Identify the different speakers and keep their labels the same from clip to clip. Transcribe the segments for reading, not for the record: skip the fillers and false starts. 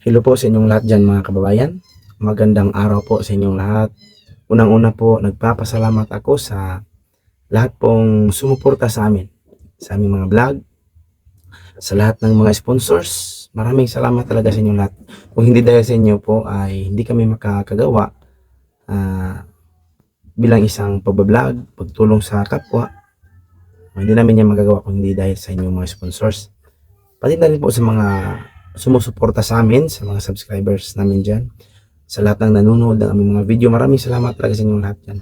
Speaker 1: Hello po sa inyong lahat dyan mga kababayan. Magandang araw po sa inyong lahat. Unang-una po, nagpapasalamat ako sa lahat pong sumuporta sa amin, sa aming mga vlog, sa lahat ng mga sponsors. Maraming salamat talaga sa inyong lahat. Kung hindi dahil sa inyo po ay hindi kami makakagawa bilang isang pagbablog, pagtulong sa kapwa. Hindi namin yan magagawa kung hindi dahil sa inyong mga sponsors. Pati na rin po sa mga sumusuporta sa amin, sa mga subscribers namin dyan, sa lahat ng nanonood ng aming mga video. Maraming salamat talaga sa inyong lahat dyan.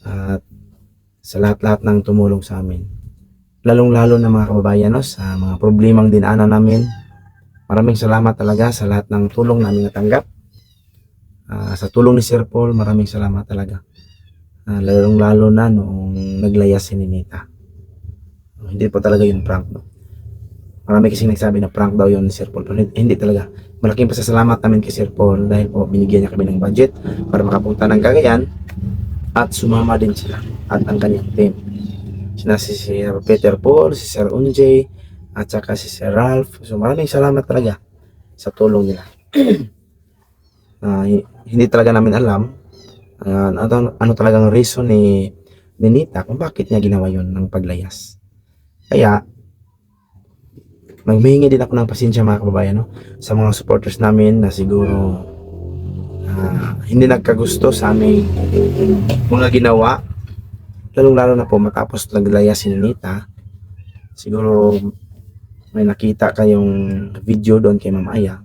Speaker 1: At sa lahat-lahat ng tumulong sa amin. Lalong-lalo na mga kababayan, no, sa mga problemang dinaanan namin. Maraming salamat talaga sa lahat ng tulong namin natanggap. Sa tulong ni Sir Paul, maraming salamat talaga. Lalong-lalo na noong naglayas si Ninita. Hindi po talaga yun prank, no? Marami kasing nagsabi na prank daw yun ni Sir Paul, pero hindi talaga. Malaking pasasalamat namin kay Sir Paul dahil po binigyan niya kami ng budget para makapunta ng Cagayan at sumama din sila at ang kanyang team. Sina si Sir Peter Paul, si Sir Unjay, at saka si Sir Ralph. So maraming salamat talaga sa tulong nila. Hindi talaga namin alam ano talagang reason ni Nita kung bakit niya ginawa yon ng paglayas. Kaya naghihingi din ako ng pasensya mga kababayan, no, sa mga supporters namin na siguro hindi nagkagusto sa aming mga ginawa, lalong-lalo na po matapos naglayas si Nita. Siguro may nakita kayong video doon kay Ma'am Aya.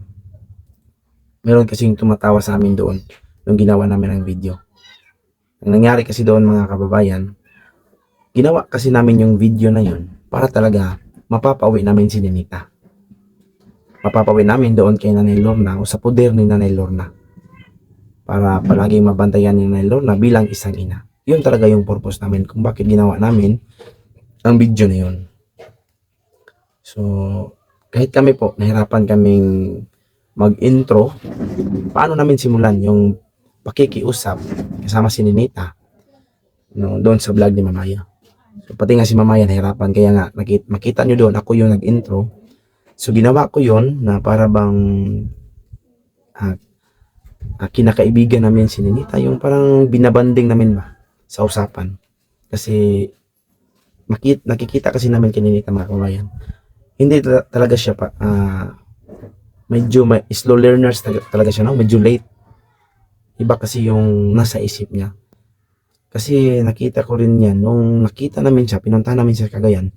Speaker 1: Meron kasing tumatawa sa amin doon nung ginawa namin ang video. Ang nangyari kasi doon mga kababayan, ginawa kasi namin yung video na yun para talaga mapapauwi namin si Ninita. Mapapauwi namin doon kay Nanay Lorna o sa poder ni Nanay Lorna. Para palaging mabantayan ni Nanay Lorna bilang isang ina. Yun talaga yung purpose namin kung bakit ginawa namin ang video na yun. So, kahit kami po, nahirapan kaming mag-intro, paano namin simulan yung pakikiusap kasama si Ninita, no, doon sa vlog ni Mamaya. So, pati nga si Mamaya nahirapan, kaya nga makita nyo doon, ako yung nag-intro. So, ginawa ko yun na para bang kinakaibigan namin si Ninita, yung parang binabanding namin ba sa usapan. Kasi nakikita kasi namin kay Ninita mga kabayan, hindi talaga siya pa medyo slow learners talaga siya, no? Medyo late. Iba kasi yung nasa isip niya. Kasi nakita ko rin yan nung nakita namin siya, pinunta namin siya Cagayan.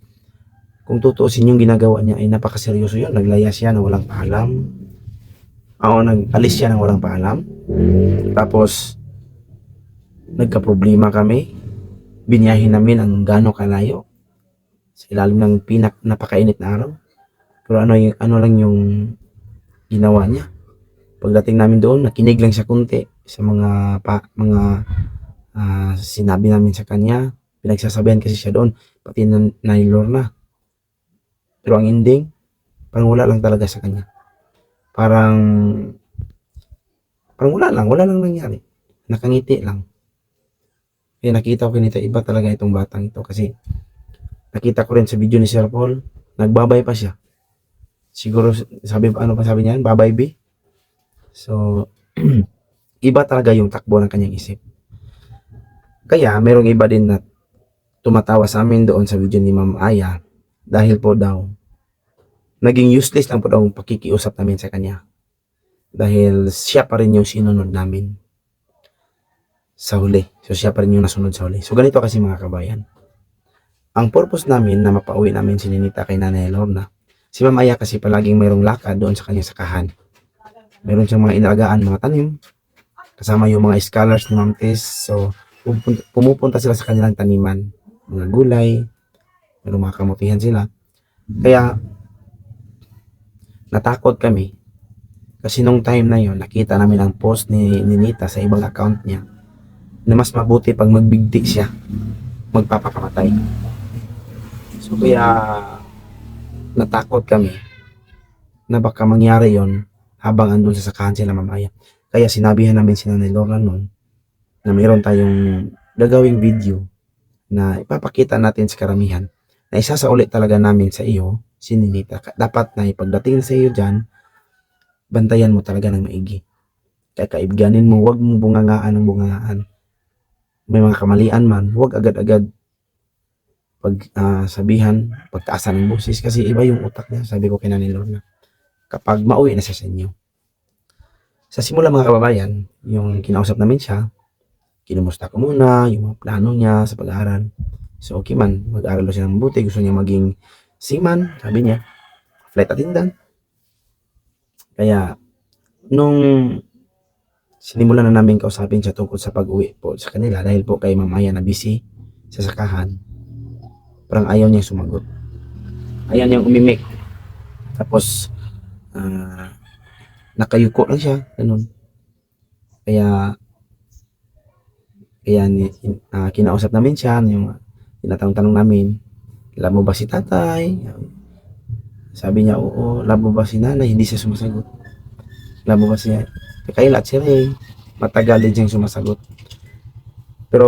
Speaker 1: Kung tutuusin yung ginagawa niya ay napakaseryoso yun. Naglayas siya na walang paalam. Nag-alis siya ng walang paalam. Tapos nagka-problema kami. Biniyahin namin ang gaano kalayo sa ilalim ng napakainit na araw. Pero ano lang yung ginawa niya. Pagdating namin doon, nakinig lang siya kunti sa mga sinabi namin sa kanya. Pinagsasabihan kasi siya doon, pati Nanay Lorna. Pero ang ending, parang wala lang talaga sa kanya. Parang wala lang nangyari. Nakangiti lang. Kaya nakita ko kinito, iba talaga itong batang ito. Kasi nakita ko rin sa video ni Sir Paul, nagbabay pa siya. Siguro, ano pa sabi niya? Babay B. So, iba talaga yung takbo ng kanyang isip. Kaya, merong iba din na tumatawa sa amin doon sa video ni Ma'am Aya dahil po daw, naging useless lang po daw ang pakikiusap namin sa kanya. Dahil siya pa rin yung sinunod namin sa huli. So, siya pa rin yung nasunod sa huli. So, ganito kasi mga kabayan. Ang purpose namin na mapauwi namin si Ninita kay Nanay Lorna, si Ma'am Aya kasi palaging mayroong lakad doon sa kanyang sakahan. Meron siyang mga inaalagaan, mga tanim, kasama yung mga scholars ni Ma'am Tess. So, pumupunta sila sa kanilang taniman, mga gulay, merong mga kamutihan sila. Kaya, natakot kami. Kasi nung time na yon, nakita namin ang post ni Ninita sa ibang account niya, na mas mabuti pag magbigti siya, magpapakamatay. So, kaya, natakot kami na baka mangyari yon habang andun sa sakahan sila Mamaya. Kaya sinabihan namin si Nanay Lorna noon na mayroon tayong gagawing video na ipapakita natin sa karamihan na isasauli talaga namin sa iyo si Ninita. Dapat na ipagdating sa iyo dyan, bantayan mo talaga ng maigi. Kaibiganin mo, wag mong bungangaan ng bungangaan. May mga kamalian man, wag agad-agad sabihan, pagtaasan ng boses kasi iba yung utak niya. Sabi ko kay Nanay Lorna, kapag mauwi na siya sa inyo. Sa simula mga kababayan, yung kinausap namin siya, kinumusta ko muna, yung mga plano niya sa pag-aaral. So okay man, mag-aaral siya ng mabuti, gusto niya maging seaman, sabi niya, flight attendant. Kaya, nung sinimulan na namin kausapin siya tungkol sa pag-uwi po sa kanila, dahil po kay Ma'am Aya na busy sa sakahan, parang ayaw niya sumagot. Ayaw niyang umimik. Tapos, nakayuko lang siya, ganun. Kaya kinausap namin siya, yung tinatanong-tanong namin, love mo ba si tatay? Sabi niya, oo. Love mo ba si nanay? Hindi siya sumasagot. Love mo ba siya? Kakaila at si Ray, matagal din siyang sumasagot. Pero,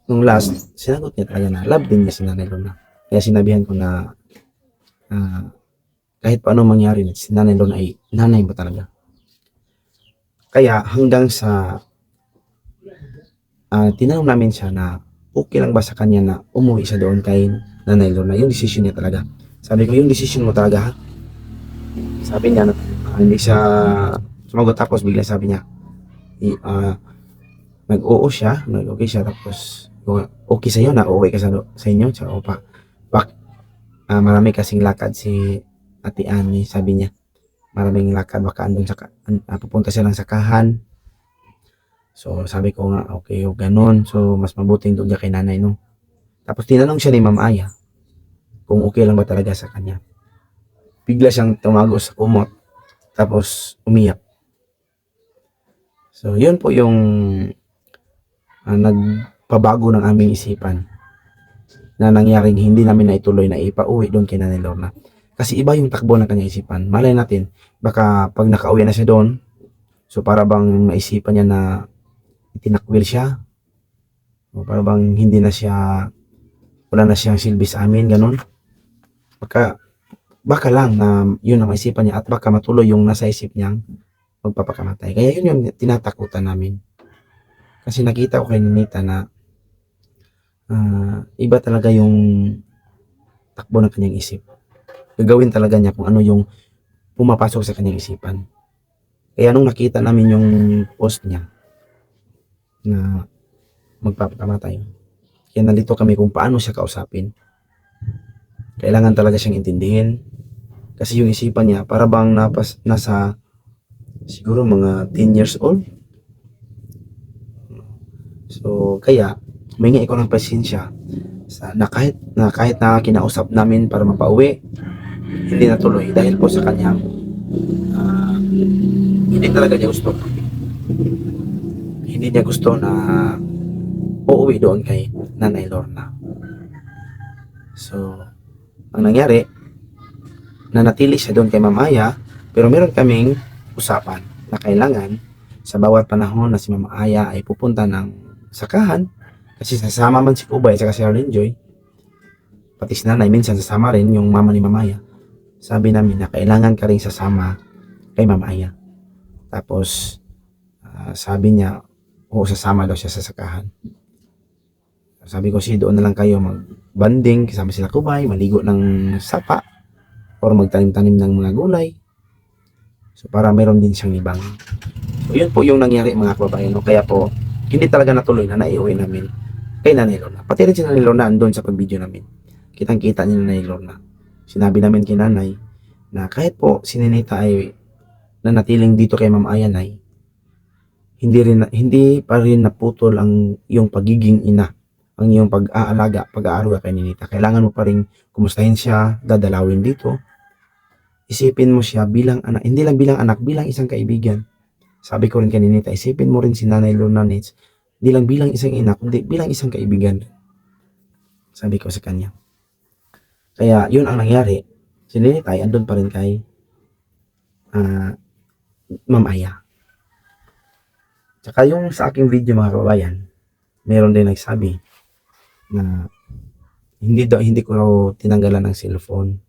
Speaker 1: nung last, sinagot niya talaga na love din niya si Nanay Lorna. Kaya sinabihan ko na kahit paano mangyari, si Nanay Lorna ay nanay mo talaga. Kaya hanggang sa tinanong namin siya na okay lang ba sa kanya na umuwi siya doon kay Nanay Lorna. Yung decision niya talaga. Sabi ko, yung decision mo talaga ha? Sabi niya, hindi siya sumagot, tapos bigla sabi niya, nag-oo siya, nag-okay siya, tapos okay sa'yo na uuwi ka sa inyo? Tsaka, opa, marami kasing lakad si Ate Annie, sabi niya. Maraming lakad, baka andun pupunta siya ng sakahan. So, sabi ko nga, okay, o ganun. So, mas mabuting doon niya kay nanay, no? Tapos, tinanong siya ni Ma'am Aya kung okay lang ba talaga sa kanya. Bigla siyang tumago sa kumot, tapos umiyak. So, yun po yung nagpabago ng aming isipan na nangyaring hindi namin naituloy na ipauwi doon kay Nanay Lorna. Kasi iba yung takbo ng kanyang isipan. Malay natin, baka pag nakauwi na siya doon, so para bang maisipan niya na itinakwil siya, o para bang hindi na siya, wala na siyang silbi sa amin, ganun. Baka lang na yun ang maisipan niya, at baka matuloy yung nasa isip niyang magpapakamatay. Kaya yun yung tinatakutan namin. Kasi nakita ko kay Ninita na iba talaga yung takbo ng kanyang isip. Gagawin talaga niya kung ano yung pumapasok sa kanyang isipan. Kaya nung nakita namin yung post niya na magpapakamatay, kaya nalito kami kung paano siya kausapin. Kailangan talaga siyang intindihin. Kasi yung isipan niya, para bang nasa siguro mga 10 years old. So, kaya, humingi ko ng pasensya na kahit na kinausap namin para mapauwi, hindi natuloy dahil po sa kanyang hindi talaga niya gusto. Hindi niya gusto na uuwi doon kay Nanay Lorna. So, ang nangyari, nanatili siya doon kay Ma'am Aya, pero meron kaming usapan na kailangan sa bawat panahon na si Ma'am Aya ay pupunta ng sakahan, kasi sasama man si Kubay at si Arlene Joy, pati si nanay minsan sasama rin yung mama ni Ma'am Aya. Sabi namin na kailangan ka rin sasama kay Ma'am Aya. Tapos sabi niya, oo, sasama daw siya sa sakahan. Sabi ko, doon na lang kayo mag-banding kasama sila Kubay, maligo ng sapa, or magtanim-tanim ng mga gulay. So para meron din siyang libang. So yun po yung nangyari mga kababayan. Kaya po, hindi talaga natuloy na naiuwi namin kay Nanay Lorna. Pati rin si Nanay Lorna andun sa pag-video namin. Kitang-kita ni Nanay Lorna. Sinabi namin kay Nanay na kahit po si Ninita ay nanatiling dito kay Ma'am Aya, Nay, hindi pa rin naputol ang yung pagiging ina, ang iyong pag-aaruga kay Ninita. Kailangan mo pa rin kumustahin siya, dadalawin dito. Isipin mo siya bilang anak, hindi lang bilang anak, bilang isang kaibigan. Sabi ko rin kay Ninita, isipin mo rin si Nanay Lorna Nets, hindi lang bilang isang ina, kundi bilang isang kaibigan. Sabi ko sa kanya. Kaya yun ang nangyari. Si Ninita ay andun pa rin kay Ma'am Aya. Tsaka yung sa aking video mga kababayan, meron din nagsabi na hindi ko raw tinanggalan ng cellphone.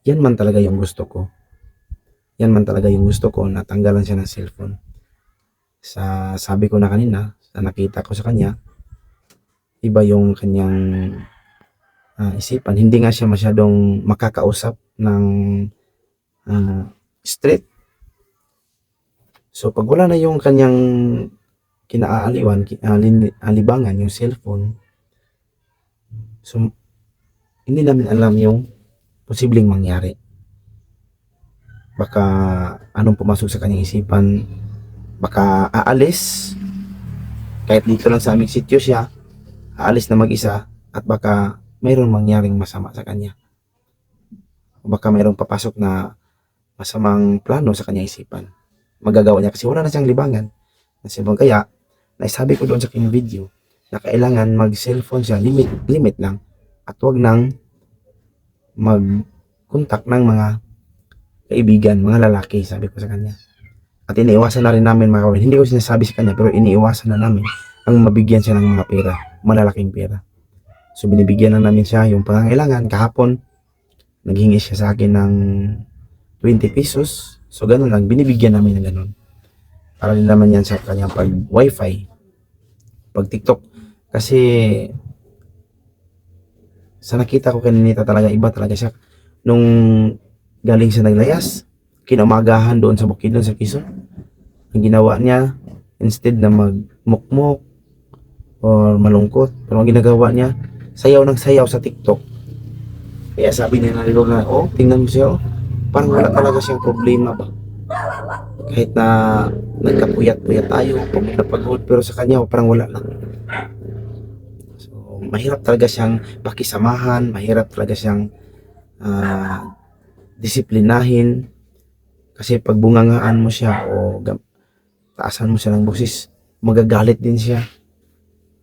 Speaker 1: Yan man talaga yung gusto ko. yan man talaga yung gusto ko, natanggalan siya ng cellphone. Sa sabi ko na kanina, sa nakita ko sa kanya, iba yung kanyang isipan. Hindi nga siya masyadong makakausap ng straight. So pag wala na yung kanyang kinaaliwan, alibangan, yung cellphone, so hindi namin alam yung posibleng mangyari. Baka anong pumasok sa kanyang isipan, baka aalis, kahit dito lang sa aming sityo siya, aalis na mag-isa, at baka mayroong mangyaring masama sa kanya. Baka mayroong papasok na masamang plano sa kanyang isipan. Magagawa niya kasi wala na siyang libangan. Kaya, naisabi ko doon sa kanyang video, na kailangan mag-cellphone siya, limit lang, at wag nang mag-contact ng mga kaibigan, mga lalaki, sabi ko sa kanya. At iniiwasan na rin namin mga kawin. Hindi ko sinasabi sa kanya, pero iniiwasan na namin ang mabigyan siya ng mga pera, malalaking pera. So binibigyan na namin siya yung pangangailangan. Kahapon, naghingi siya sa akin ng 20 pesos. So ganun lang, binibigyan namin ng ganun. Para din naman yan sa kanyang pag wifi, pag TikTok. Kasi sa nakita ko kanina talaga, iba talaga siya. Nung galing siya naglayas, kinamagahan doon sa bukid doon sa Quezon, ang ginawa niya, instead na magmukmok or malungkot, pero ang ginagawa niya, sayaw ng sayaw sa TikTok. Kaya sabi niya na, oh, tingnan mo siya, oh, parang wala talaga siyang problema ba. Kahit na nagkapuyat-puyat tayo, pagod, pero sa kanya, oh, parang wala lang. So, mahirap talaga siyang pakisamahan, mahirap talaga siyang disiplinahin. Kasi pag bungangaan mo siya o taasan mo siya ng boses, magagalit din siya.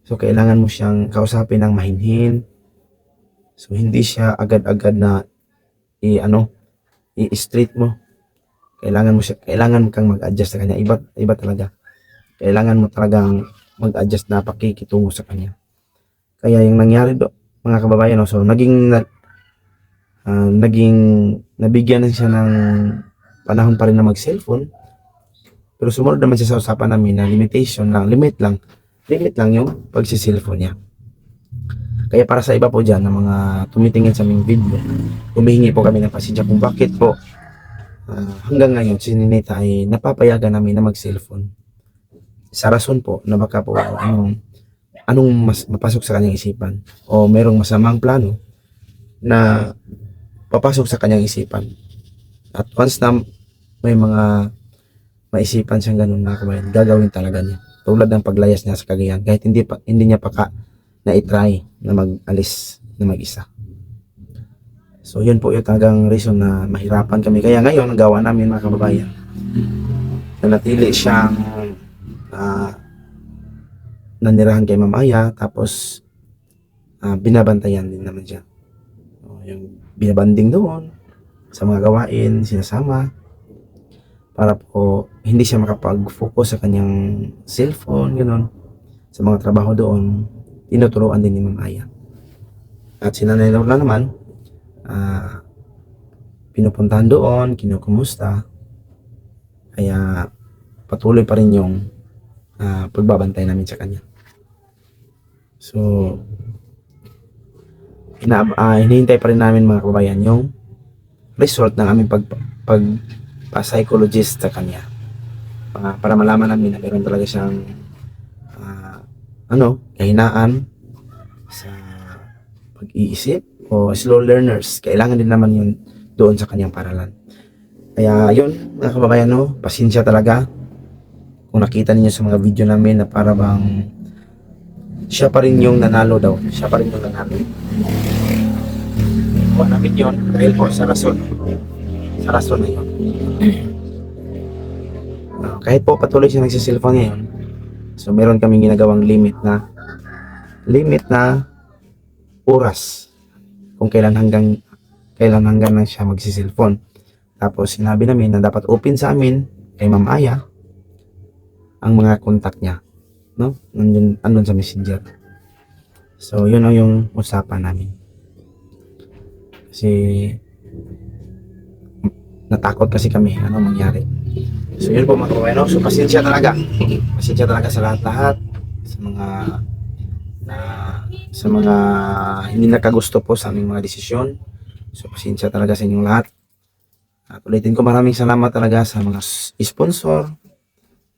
Speaker 1: So kailangan mo siyang kausapin ng mahinhin. So hindi siya agad-agad na i-street mo. Kailangan mo kang mag-adjust sa kanya. Iba talaga. Kailangan mo talagang mag-adjust na pakikitungo sa kanya. Kaya yung nangyari mga kababayan, so naging nabigyan na siya ng panahon pa rin na mag-cellphone, pero sumunod naman siya sa usapan namin na limit lang yung pagsi-cellphone niya. Kaya para sa iba po dyan, na mga tumitingin sa aming video, humihingi po kami ng pasensya kung bakit po hanggang ngayon si Ninita ay napapayagan namin na mag-cellphone. Sa rason po na baka po anong mas mapasok sa kanyang isipan o merong masamang plano na papasok sa kanyang isipan. At once na may mga maisipan siyang ganun mga kabayan, gagawin talaga niya. Tulad ng paglayas niya sa Cagayan, kahit hindi niya pa na-try na mag-alis na mag-isa. So yun po yung talagang reason na mahirapan kami. Kaya ngayon, ang gawa namin mga kababayan, nanatili siyang nanirahan kay Ma'am Aya, tapos binabantayan din naman siya. Yung binabanding doon sa mga gawain, sinasama para po hindi siya makapag-focus sa kanyang cellphone, gano'n. Sa mga trabaho doon, tinuturuan din ni Ma'am Aya. At si Nanay Lola naman, pinupuntahan doon, kinukumusta. Kaya patuloy pa rin yung pagbabantay namin sa kanya. So, hinihintay pa rin namin mga kababayan yung result ng aming pagpa-psychologist sa kanya, para malaman namin na meron talaga siyang kahinaan sa pag-iisip o slow learners. Kailangan din naman yun doon sa kanyang paralan. Kaya yun mga kababayan, pasensya talaga kung nakita ninyo sa mga video namin na para bang siya pa rin yung nanalo daw. Siya pa rin yung nanalo. Kuha namin yun dahil po sa rason na yun. Kahit po patuloy siya nagsiselfone ngayon, so meron kaming ginagawang limit na oras kung kailan hanggang lang siya magsiselfone. Tapos sinabi namin na dapat open sa amin kay Ma'am Aya ang mga contact niya, andun sa messenger. So yun yung usapan namin. Kasi natakot kasi kami ano mangyari. So yun po mga kababayan, no? So pasensya talaga sa lahat-lahat, sa mga sa mga hindi nakagusto po sa aming mga desisyon. So pasensya talaga sa inyong lahat. At ulitin ko, maraming salamat talaga sa mga sponsor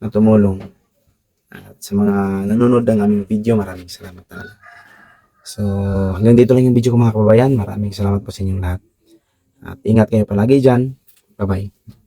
Speaker 1: na tumulong. At sa mga nanonood ng aming video, maraming salamat talaga. So hanggang dito lang yung video ko mga kababayan. Maraming salamat po sa inyong lahat. At ingat kayo palagi dyan. Bye-bye.